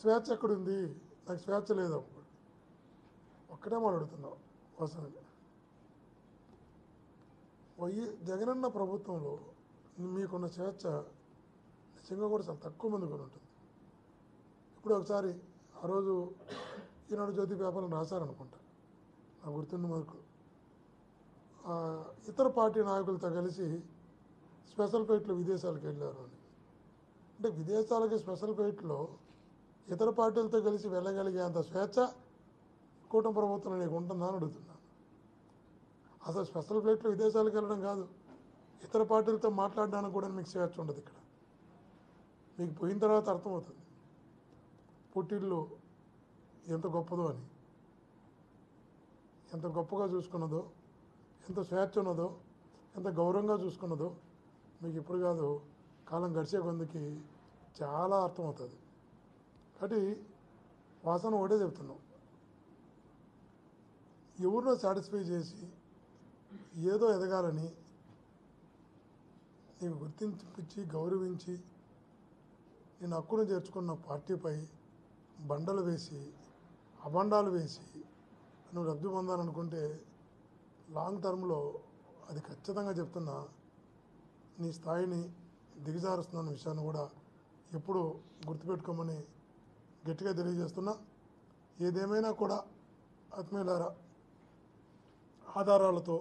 స్వేచ్ఛ ఎక్కడుంది? నాకు స్వేచ్ఛ లేదు. ఒక్కటే మాట అడుగుతున్నావు వాసనని. జగనన్న ప్రభుత్వంలో మీకున్న స్వేచ్ఛ నిజంగా కూడా చాలా తక్కువ మంది కూడా ఉంటుంది. ఇప్పుడు ఒకసారి ఆ రోజు ఈనాడు జ్యోతి పేపర్లను రాశారనుకుంటా, నాకు గుర్తున్న వరకు ఇతర పార్టీ నాయకులతో కలిసి స్పెషల్ ఫ్లైట్లో విదేశాలకు వెళ్ళారు అని. అంటే విదేశాలకి స్పెషల్ ఫ్లైట్లో ఇతర పార్టీలతో కలిసి వెళ్ళగలిగేంత స్వేచ్ఛ కూటమి ప్రభుత్వం నీకు ఉంటుందా అని అడుగుతున్నాను. అసలు స్పెషల్ ఫ్లైట్లో విదేశాలకు వెళ్ళడం కాదు, ఇతర పార్టీలతో మాట్లాడడానికి కూడా మీకు స్వేచ్ఛ ఉండదు. ఇక్కడ మీకు పోయిన తర్వాత అర్థమవుతుంది పుట్టిల్లు ఎంత గొప్పదో అని, ఎంత గొప్పగా చూసుకున్నదో, ఎంత స్వేచ్ఛ ఉన్నదో, ఎంత గౌరవంగా చూసుకున్నదో మీకు ఇప్పుడు కాదు, కాలం గడిచే కొందికి చాలా అర్థమవుతుంది. కాబట్టి వాసన ఒకటే చెప్తున్నాం, ఎవరినో సాటిస్ఫై చేసి ఏదో ఎదగాలని నీకు గుర్తించి గౌరవించి నేను హక్కును చేర్చుకున్న పార్టీపై బండలు వేసి అబండాలు వేసి నువ్వు లబ్ధి పొందాలనుకుంటే లాంగ్ టర్మ్లో అది ఖచ్చితంగా చెప్తున్నా నీ స్థాయిని దిగజారుస్తున్న విషయాన్ని కూడా ఎప్పుడు గుర్తుపెట్టుకోమని గట్టిగా తెలియజేస్తున్నా. ఏదేమైనా కూడా ఆత్మీయులారా, ఆధారాలతో,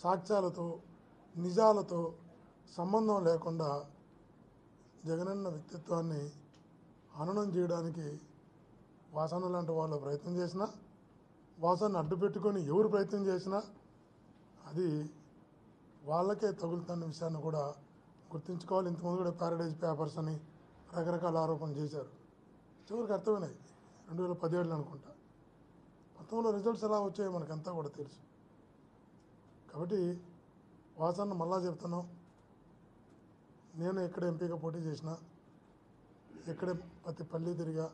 సాక్ష్యాలతో, నిజాలతో సంబంధం లేకుండా జగనన్న వ్యక్తిత్వాన్ని హననం చేయడానికి వాసన లాంటి వాళ్ళు ప్రయత్నం చేసినా, వాసనను అడ్డు పెట్టుకొని ఎవరు ప్రయత్నం చేసినా అది వాళ్ళకే తగులుతున్న విషయాన్ని కూడా గుర్తుంచుకోవాలి. ఇంతకుముందు కూడా ప్యారడైజ్ పేపర్స్ అని రకరకాల ఆరోపణలు చేశారు. చివరికి అర్థమైనాయి 2017 అనుకుంటా. 19లో రిజల్ట్స్ ఎలా వచ్చాయో మనకంతా కూడా తెలుసు. కాబట్టి వాసన మళ్ళా చెప్తున్నాం, నేను ఎక్కడ ఎంపీగా పోటీ చేసినా, ఎక్కడ ప్రతి పల్లి తిరిగా,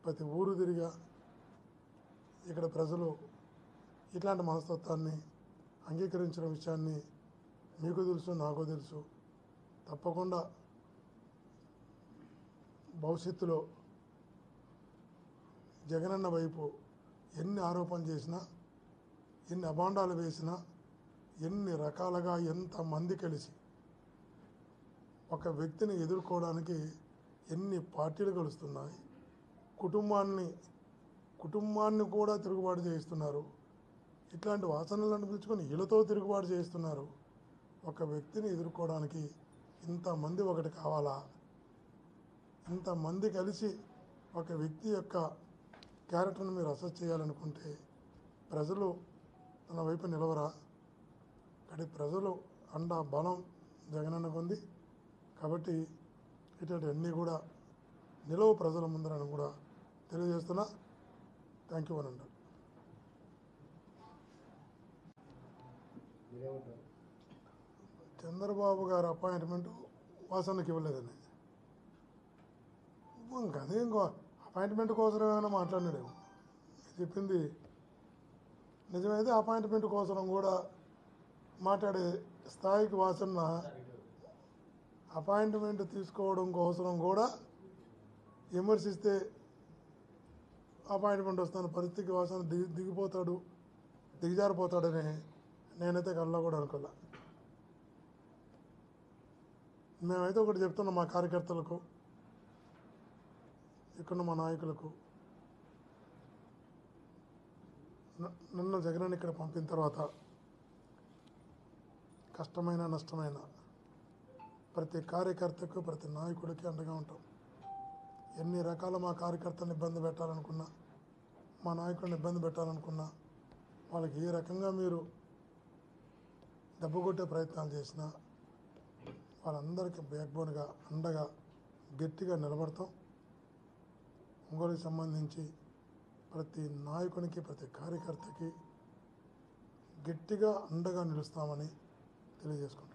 ప్రతి ఊరు తిరిగా, ఇక్కడ ప్రజలు ఇట్లాంటి మనస్తత్వాన్ని అంగీకరించిన విషయాన్ని మీకు తెలుసు, నాకు తెలుసు. తప్పకుండా భవిష్యత్తులో జగనన్న వైపు ఎన్ని ఆరోపణలు చేసినా, ఎన్ని అభాండాలు వేసినా, ఎన్ని రకాలుగా ఎంతమంది కలిసి ఒక వ్యక్తిని ఎదుర్కోవడానికి ఎన్ని పార్టీలు కలుస్తున్నాయి, కుటుంబాన్ని కూడా తిరుగుబాటు చేయిస్తున్నారు. ఇట్లాంటి వాసనలను పిలుచుకొని వీళ్ళతో తిరుగుబాటు చేయిస్తున్నారు. ఒక వ్యక్తిని ఎదుర్కోవడానికి ఇంతమంది ఒకటి కావాలా? ఇంతమంది కలిసి ఒక వ్యక్తి యొక్క క్యారెక్టర్ని మీరు అసెస్ చేయాలనుకుంటే ప్రజలు తన వైపు నిలవరా? కానీ ప్రజలు అండ బలం జగనన్నకు ఉంది. కాబట్టి ఇటువంటివన్నీ కూడా నిలవ ప్రజల ముందరని కూడా తెలియజేస్తున్నా. థ్యాంక్ యూ అనండి. చంద్రబాబు గారు అపాయింట్మెంట్ వాసనకి ఇవ్వలేదని అదే ఇంకో అపాయింట్మెంట్ కోసం ఏమైనా మాట్లాడినాడేమో. చెప్పింది నిజమైతే అపాయింట్మెంట్ కోసం కూడా మాట్లాడే స్థాయికి వాసన అపాయింట్మెంట్ తీసుకోవడం కోసం కూడా విమర్శిస్తే అపాయింట్మెంట్ వస్తున్న పరిస్థితికి వాసన దిగజారిపోతాడని నేనైతే కళ్ళలో కూడా అనుకోలే. మేమైతే ఒకటి చెప్తున్నాం మా కార్యకర్తలకు, ఇక్కడ మా నాయకులకు, నన్ను జగనన్న ఇక్కడ పంపిన తర్వాత కష్టమైన నష్టమైన ప్రతి కార్యకర్తకు, ప్రతి నాయకుడికి అండగా ఉంటాం. ఎన్ని రకాల మా కార్యకర్తలను ఇబ్బంది పెట్టాలనుకున్నా, మా నాయకులను ఇబ్బంది పెట్టాలనుకున్నా, వాళ్ళకి ఏ రకంగా మీరు దెబ్బకొట్టే ప్రయత్నాలు చేసినా వాళ్ళందరికీ బ్యాక్బోన్గా అండగా గట్టిగా నిలబడతాం. ఒంగోలుకి సంబంధించి ప్రతి నాయకునికి, ప్రతి కార్యకర్తకి గట్టిగా అండగా నిలుస్తామని తెలియజేసుకుంటాం.